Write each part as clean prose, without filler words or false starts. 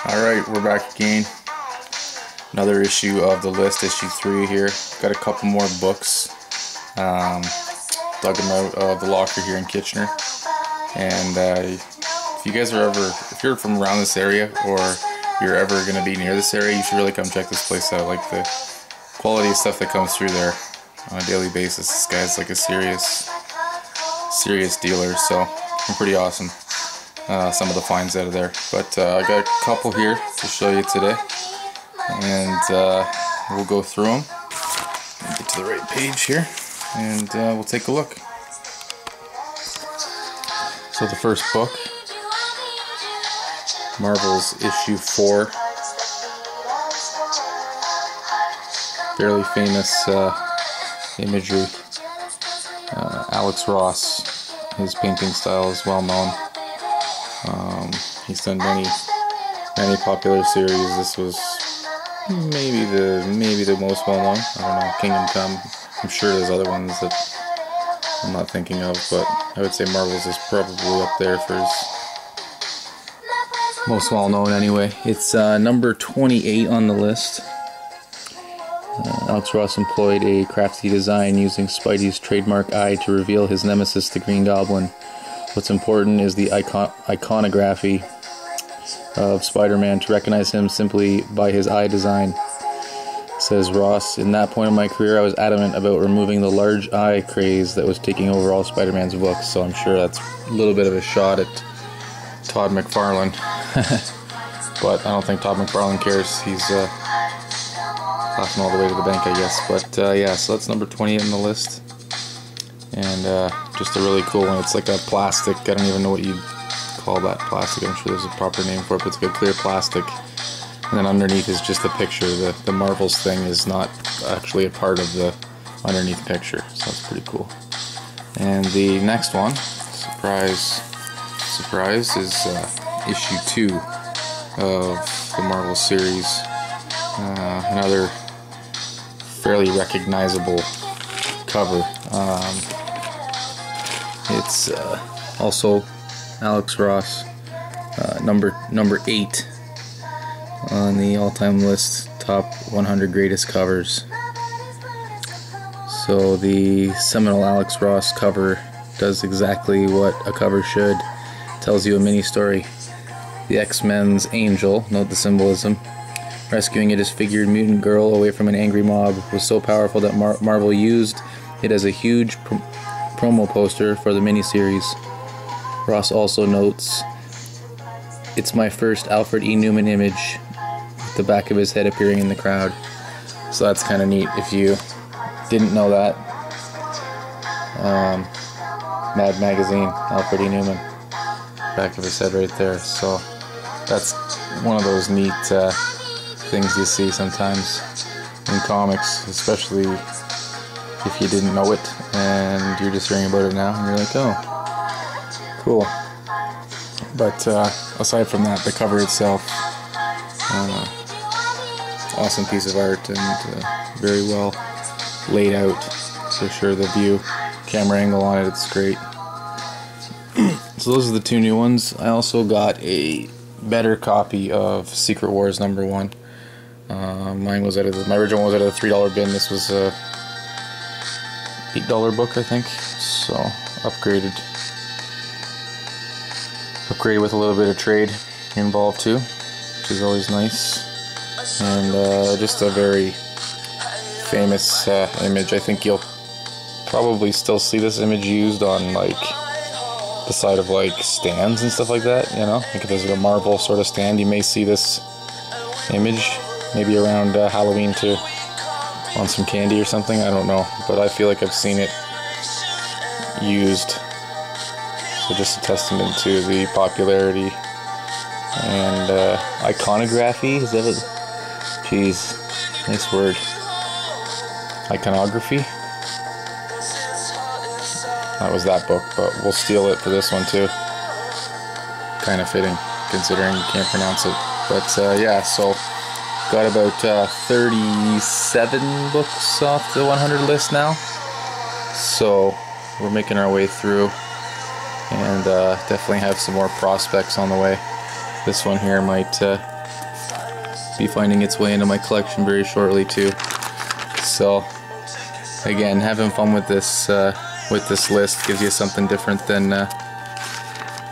Alright, we're back again. Another issue of the list, issue 3 here. Got a couple more books. Dug them out of the locker here in Kitchener. And if you guys are ever, if you're from around this area or you're ever going to be near this area, you should really come check this place out. Like the quality of stuff that comes through there on a daily basis. This guy's like a serious dealer, so pretty awesome. Some of the finds out of there, but I got a couple here to show you today, and we'll go through them, get to the right page here, and we'll take a look. So the first book, Marvel's issue 4, fairly famous imagery. Alex Ross, his painting style is well known. He's done many popular series. This was maybe the most well known. I don't know, Kingdom Come. I'm sure there's other ones that I'm not thinking of, but I would say Marvel's is probably up there for his most well known anyway. It's number 28 on the list. Alex Ross employed a crafty design using Spidey's trademark eye to reveal his nemesis, the Green Goblin. What's important is the iconography of Spider-Man. To recognize him simply by his eye design. Says Ross, in that point in my career I was adamant about removing the large eye craze that was taking over all Spider-Man's books, so I'm sure that's a little bit of a shot at Todd McFarlane. But I don't think Todd McFarlane cares. He's laughing all the way to the bank, I guess. But yeah, so that's number 28 on the list. And just a really cool one. It's like a plastic, I don't even know what you'd call that plastic. I'm sure there's a proper name for it, but it's like a clear plastic. And then underneath is just a picture. The Marvel's thing is not actually a part of the underneath picture, so that's pretty cool. And the next one, surprise, is issue 2 of the Marvel series. Another fairly recognizable cover. It's also Alex Ross, number 8 on the all-time list, top 100 greatest covers. So the seminal Alex Ross cover does exactly what a cover should. Tells you a mini story. The X-Men's Angel, note the symbolism, rescuing a disfigured mutant girl away from an angry mob, was so powerful that Marvel used it as a huge promo poster for the miniseries. Ross also notes, it's my first Alfred E. Newman image, with the back of his head appearing in the crowd. So that's kind of neat if you didn't know that. Mad Magazine, Alfred E. Newman, back of his head right there. So that's one of those neat things you see sometimes in comics, especially if you didn't know it and you're just hearing about it now and you're like, oh, cool. But aside from that, the cover itself, awesome piece of art and very well laid out for sure. The view, camera angle on it, it's great. So those are the 2 new ones. I also got a better copy of Secret Wars number 1. Mine was my original was out of the $3 bin. This was a $8 book, I think. So upgraded with a little bit of trade involved too, which is always nice. And just a very famous image. I think you'll probably still see this image used on like the side of like stands and stuff like that, you know, like if there's like a Marvel sort of stand, you may see this image maybe around Halloween too, on some candy or something, I don't know, but I feel like I've seen it used. So just a testament to the popularity and iconography, is that it? Jeez, nice word. Iconography? That was that book, but we'll steal it for this one too. Kind of fitting, considering you can't pronounce it. But yeah, so got about 37 books off the 100 list now. So we're making our way through, and definitely have some more prospects on the way. This one here might be finding its way into my collection very shortly too. So again, having fun with this list gives you something different than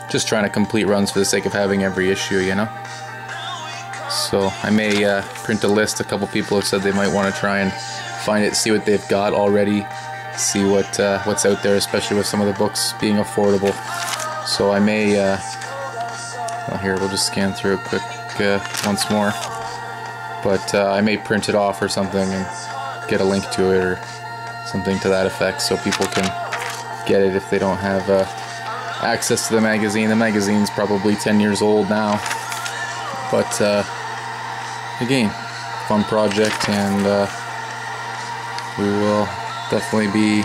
just trying to complete runs for the sake of having every issue, you know. So I may print a list. A couple people have said they might want to try and find it, see what they've got already, see what's out there, especially with some of the books being affordable. So I may, well, here, we'll just scan through it quick once more. But I may print it off or something and get a link to it or something to that effect so people can get it if they don't have access to the magazine. The magazine's probably 10 years old now. But again, fun project, and we will definitely be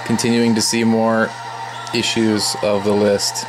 continuing to see more issues of the list.